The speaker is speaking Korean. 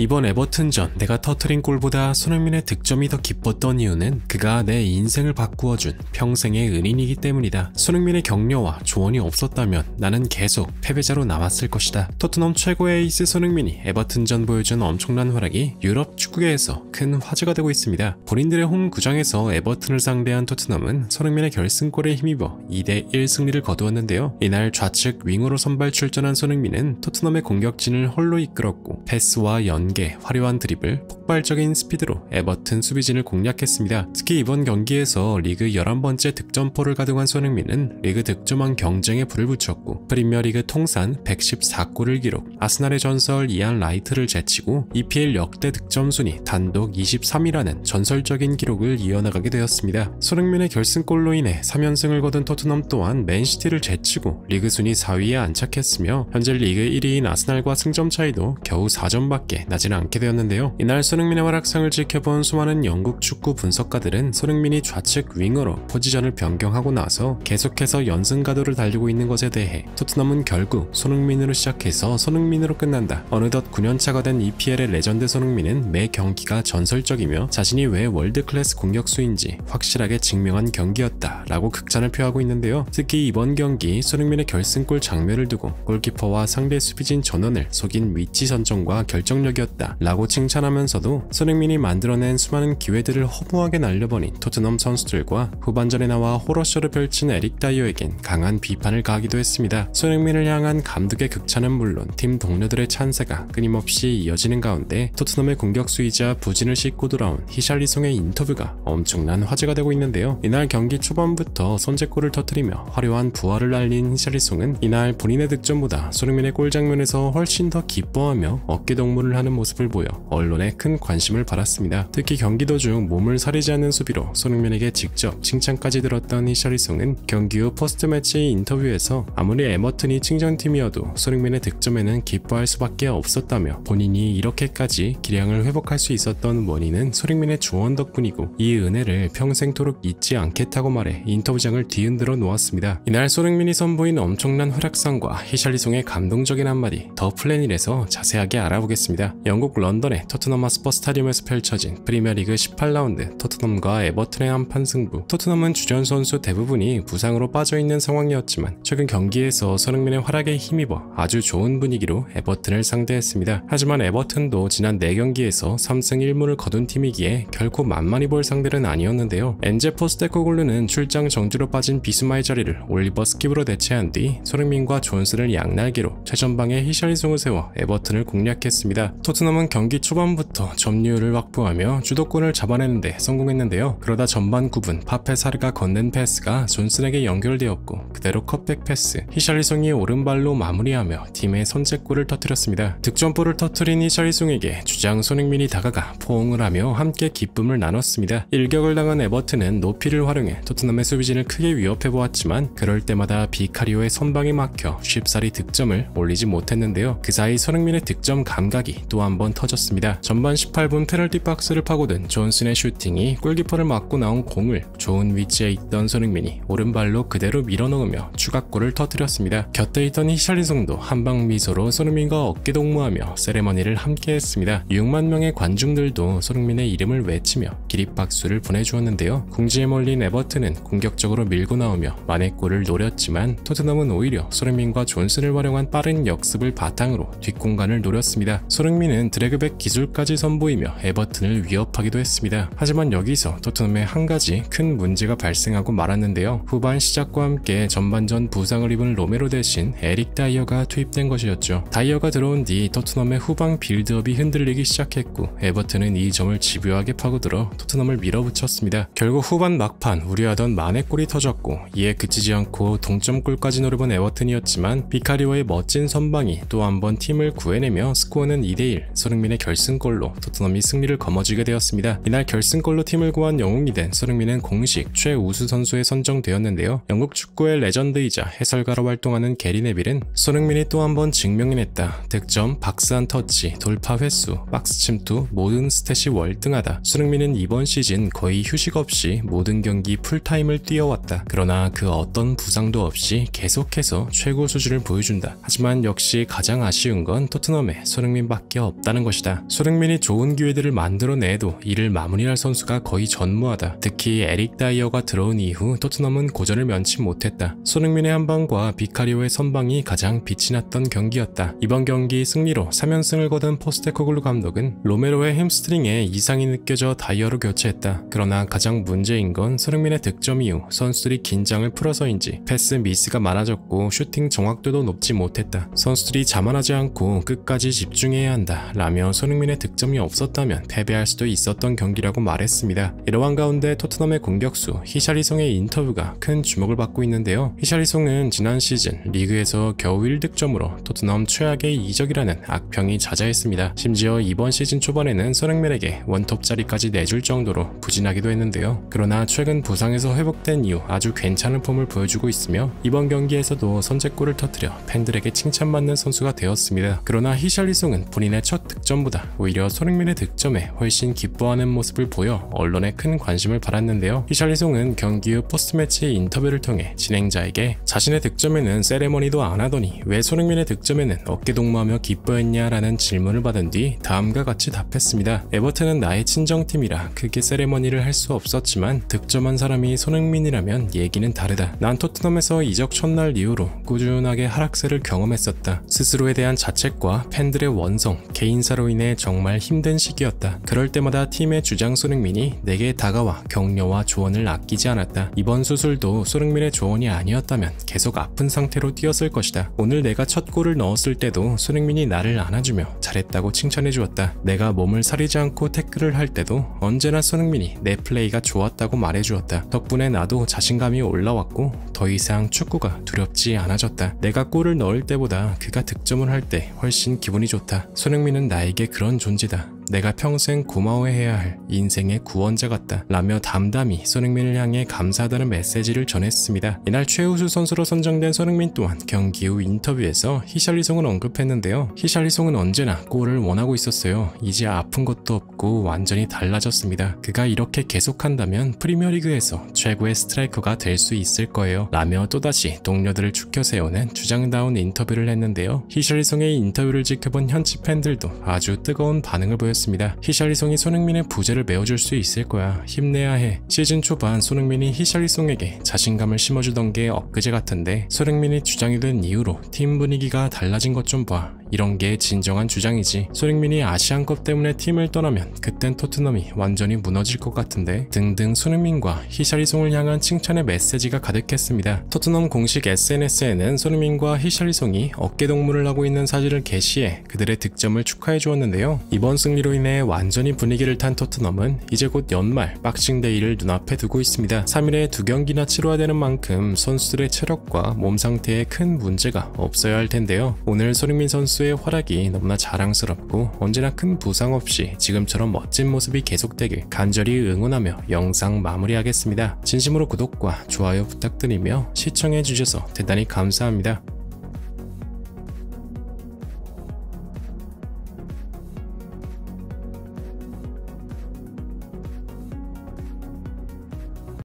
이번 에버튼전 내가 터트린 골보다 손흥민의 득점이 더 기뻤던 이유는 그가 내 인생을 바꾸어준 평생의 은인이기 때문이다. 손흥민의 격려와 조언이 없었다면 나는 계속 패배자로 남았을 것이다. 토트넘 최고의 에이스 손흥민이 에버튼전 보여준 엄청난 활약이 유럽 축구계에서 큰 화제가 되고 있습니다. 본인들의 홈 구장에서 에버튼을 상대한 토트넘은 손흥민의 결승골에 힘입어 2대1 승리를 거두었는데요. 이날 좌측 윙으로 선발 출전한 손흥민은 토트넘의 공격진을 홀로 이끌었고 패스와 연계, 화려한 드리블, 폭발적인 스피드로 에버튼 수비진을 공략했습니다. 특히 이번 경기에서 리그 11번째 득점포를 가동한 손흥민은 리그 득점왕 경쟁에 불을 붙였고 프리미어리그 통산 114골을 기록, 아스날의 전설 이안 라이트를 제치고 EPL 역대 득점 순위 단독 23위라는 전설적인 기록을 이어나가게 되었습니다. 손흥민의 결승골로 인해 3연승을 거둔 토트넘 또한 맨시티를 제치고 리그 순위 4위에 안착했으며 현재 리그 1위인 아스날과 승점 차이도 겨우 4점밖에 나지는 않게 되었는데요. 이날 손흥민의 활약상을 지켜본 수많은 영국 축구 분석가들은 손흥민이 좌측 윙어로 포지션을 변경하고 나서 계속해서 연승 가도를 달리고 있는 것에 대해 토트넘은 결국 손흥민으로 시작해서 손흥민으로 끝난다. 어느덧 9년차가 된 EPL의 레전드 손흥민은 매 경기가 전설적이며 자신이 왜 월드클래스 공격수인지 확실하게 증명한 경기였다 라고 극찬을 표하고 있는데요. 특히 이번 경기 손흥민의 결승골 장면을 두고 골키퍼와 상대 수비진 전원을 속인 위치 선정과 결정력이었다 라고 칭찬하면서도 손흥민이 만들어낸 수많은 기회들을 허무하게 날려버린 토트넘 선수들과 후반전에 나와 호러쇼를 펼친 에릭 다이어에겐 강한 비판을 가하기도 했습니다. 손흥민을 향한 감독의 극찬은 물론 팀 동료들의 찬사가 끊임없이 이어지는 가운데 토트넘의 공격수이자 부진을 싣고 돌아온 히샬리송의 인터뷰가 엄청난 화제가 되고 있는데요. 이날 경기 초반부터 선제골을 터뜨리며 화려한 부활을 알린 히샬리송은 이날 본인의 득점보다 손흥민의 골 장면에서 훨씬 더 기뻐하며 어깨동무를 하는 모습을 보여 언론에 큰 관심을 받았습니다. 특히 경기 도중 몸을 사리지 않는 수비로 손흥민에게 직접 칭찬까지 들었던 히샬리송은 경기 후 포스트매치 인터뷰에서 아무리 에버튼이 칭찬팀이어도 손흥민의 득점에는 기뻐할 수밖에 없었다며 본인이 이렇게까지 기량을 회복할 수 있었던 원인은 손흥민의 조언 덕분이고 이 은혜를 평생토록 잊지 않겠다고 말해 인터뷰장을 뒤흔들어 놓았습니다. 이날 손흥민이 선보인 엄청난 활약상과 히샬리송의 감동적인 한마디 더 플래닛에서 자세하게 알아보겠습니다. 영국 런던의 토트넘 핫스퍼 스타디움에서 펼쳐진 프리미어리그 18라운드 토트넘과 에버튼의 한판 승부. 토트넘은 주전 선수 대부분이 부상으로 빠져있는 상황이었지만 최근 경기에서 손흥민의 활약에 힘입어 아주 좋은 분위기로 에버튼을 상대했습니다. 하지만 에버튼도 지난 4경기에서 3승 1무를 거둔 팀이기에 결코 만만히 볼 상대는 아니었는데요. 엔제 포스테코글루는 출장 정지로 빠진 비수마의 자리를 올리버 스킵으로 대체한 뒤 손흥민과 존슨을 양날개로 최전방에 히샬리송을 세워 에버튼을 공략했습니다. 토트넘은 경기 초반부터 점유율을 확보하며 주도권을 잡아내는데 성공했는데요. 그러다 전반 9분 파페사르가 건넨 패스가 존슨에게 연결되었고 그대로 컷백 패스, 히샬리송이 오른발로 마무리하며 팀의 선제골을 터뜨렸습니다. 득점골을 터뜨린 히샬리송에게 주장 손흥민이 다가가 포옹을 하며 함께 기쁨을 나눴습니다. 일격을 당한 에버튼은 높이를 활용해 토트넘의 수비진을 크게 위협해보았지만 그럴 때마다 비카리오의 선방이 막혀 쉽사리 득점을 올리지 못했는데요. 그 사이 손흥민의 득점 감각이 또 한 번 터졌습니다. 전반 18분 페널티 박스를 파고든 존슨의 슈팅이 골키퍼를 맞고 나온 공을 좋은 위치에 있던 손흥민이 오른발로 그대로 밀어넣으며 추가골을 터뜨렸습니다. 곁에 있던 히샬리송도 한방 미소로 손흥민과 어깨동무하며 세레머니를 함께했습니다. 6만 명의 관중들도 손흥민의 이름을 외치며 기립박수를 보내주었는데요. 궁지에 몰린 에버튼은 공격적으로 밀고 나오며 만회골을 노렸지만 토트넘은 오히려 손흥민과 존슨을 활용한 빠른 역습을 바탕으로 뒷공간을 노렸습니다. 손흥민은 드래그백 기술까지 선보이며 에버튼을 위협하기도 했습니다. 하지만 여기서 토트넘에 한 가지 큰 문제가 발생하고 말았는데요. 후반 시작과 함께 전반전 부상을 입은 로메로 대신 에릭 다이어가 투입된 것이었죠. 다이어가 들어온 뒤 토트넘의 후방 빌드업이 흔들리기 시작했고 에버튼은 이 점을 집요하게 파고들어 토트넘을 밀어붙였습니다. 결국 후반 막판 우려하던 만회골이 터졌고 이에 그치지 않고 동점골까지 노려본 에버튼이었지만 비카리오의 멋진 선방이 또 한 번 팀을 구해내며 스코어는 2대1, 손흥민의 결승골로 토트넘이 승리를 거머쥐게 되었습니다. 이날 결승골로 팀을 구한 영웅이 된 손흥민은 공식 최우수 선수에 선정되었는데요. 영국 축구의 레전드이자 해설가로 활동하는 게리 네빌은 손흥민이 또 한 번 증명해냈다. 득점, 박스한 터치, 돌파 횟수, 박스 침투 모든 스탯이 월등하다. 손흥민은 이번 시즌 거의 휴식 없이 모든 경기 풀타임을 뛰어왔다. 그러나 그 어떤 부상도 없이 계속해서 최고 수준을 보여준다. 하지만 역시 가장 아쉬운 건 토트넘에 손흥민밖에 없다는 것이다. 손흥민이 좋은 기회들을 만들어내도 이를 마무리할 선수가 거의 전무하다. 특히 에릭 다이어가 들어온 이후 토트넘은 고전을 면치 못했다. 손흥민의 한방과 비카리오의 선방이 가장 빛이 났던 경기였다. 이번 경기 승리로 3연승을 거둔 포스테코글루 감독은 로메로의 햄스트링에 이상이 느껴져 다이어로 교체했다. 그러나 가장 문제인 건 손흥민의 득점 이후 선수들이 긴장을 풀어서인지 패스 미스가 많아졌고 슈팅 정확도도 높지 못했다. 선수들이 자만하지 않고 끝까지 집중해야 한다 라며 손흥민의 득점이 없었다면 패배할 수도 있었던 경기라고 말했습니다. 이러한 가운데 토트넘의 공격수 히샬리송의 인터뷰가 큰 주목을 받고 있는데요. 히샬리송은 지난 시즌 리그에서 겨우 1득점으로 토트넘 최악의 이적이라는 악평이 자자했습니다. 심지어 이번 시즌 초반에는 손흥민에게 원톱 자리까지 내줄 정도로 부진하기도 했는데요. 그러나 최근 부상에서 회복된 이후 아주 괜찮은 폼을 보여주고 있으며 이번 경기에서도 선제골을 터뜨려 팬들에게 칭찬받는 선수가 되었습니다. 그러나 히샬리송은 본인의 첫 득점보다 오히려 손흥민의 득점에 훨씬 기뻐하는 모습을 보여 언론에 큰 관심을 받았는데요. 히샬리송은 경기 후 포스트매치 인터뷰를 통해 진행자에게 자신의 득점에는 세레머니도 안 하더니 왜 손흥민의 득점에는 어깨동무하며 기뻐했냐라는 질문을 받은 뒤 다음과 같이 답했습니다. 에버튼은 나의 친정팀이라 크게 세레머니를 할 수 없었지만 득점한 사람이 손흥민이라면 얘기는 다르다. 난 토트넘에서 이적 첫날 이후로 꾸준하게 하락세를 경험했었다. 스스로에 대한 자책과 팬들의 원성, 개인사로 인해 정말 힘든 시기였다. 그럴 때마다 팀의 주장 손흥민이 내게 다가와 격려와 조언을 아끼지 않았다. 이번 수술도 손흥민의 조언이 아니었다면 계속 아픈 상태로 뛰었을 것이다. 오늘 내가 첫 골을 넣었을 때도 손흥민이 나를 안아주며 잘했다고 칭찬해 주었다. 내가 몸을 사리지 않고 태클을 할 때도 언제나 손흥민이 내 플레이가 좋았다고 말해 주었다. 덕분에 나도 자신감이 올라왔고 더 이상 축구가 두렵지 않아졌다. 내가 골을 넣을 때보다 그가 득점을 할 때 훨씬 기분이 좋다. 손흥민은 나에게 그런 존재다. 내가 평생 고마워해야 할 인생의 구원자 같다 라며 담담히 손흥민을 향해 감사하다는 메시지를 전했습니다. 이날 최우수 선수로 선정된 손흥민 또한 경기 후 인터뷰에서 히샬리송을 언급했는데요. 히샬리송은 언제나 골을 원하고 있었어요. 이제 아픈 것도 없고 완전히 달라졌습니다. 그가 이렇게 계속한다면 프리미어리그에서 최고의 스트라이커가 될 수 있을 거예요 라며 또다시 동료들을 축켜 세우는 주장다운 인터뷰를 했는데요. 히샬리송의 인터뷰를 지켜본 현지 팬들도 아주 뜨거운 반응을 보였습니다. 히샬리송이 손흥민의 부재를 메워줄 수 있을 거야. 힘내야 해. 시즌 초반 손흥민이 히샬리송에게 자신감을 심어주던 게 엊그제 같은데 손흥민이 주장이 된 이후로 팀 분위기가 달라진 것 좀 봐. 이런 게 진정한 주장이지. 손흥민이 아시안컵 때문에 팀을 떠나면 그땐 토트넘이 완전히 무너질 것 같은데 등등 손흥민과 히샬리송을 향한 칭찬의 메시지가 가득했습니다. 토트넘 공식 SNS에는 손흥민과 히샬리송이 어깨동무를 하고 있는 사진을 게시해 그들의 득점을 축하해 주었는데요. 이번 승리로 인해 완전히 분위기를 탄 토트넘은 이제 곧 연말 박싱데이를 눈앞에 두고 있습니다. 3일에 2경기나 치러야 되는 만큼 선수들의 체력과 몸 상태에 큰 문제가 없어야 할 텐데요. 오늘 손흥민 선수의 활약이 너무나 자랑스럽고 언제나 큰 부상 없이 지금처럼 멋진 모습이 계속되길 간절히 응원하며 영상 마무리하겠습니다. 진심으로 구독과 좋아요 부탁드리며 시청해주셔서 대단히 감사합니다.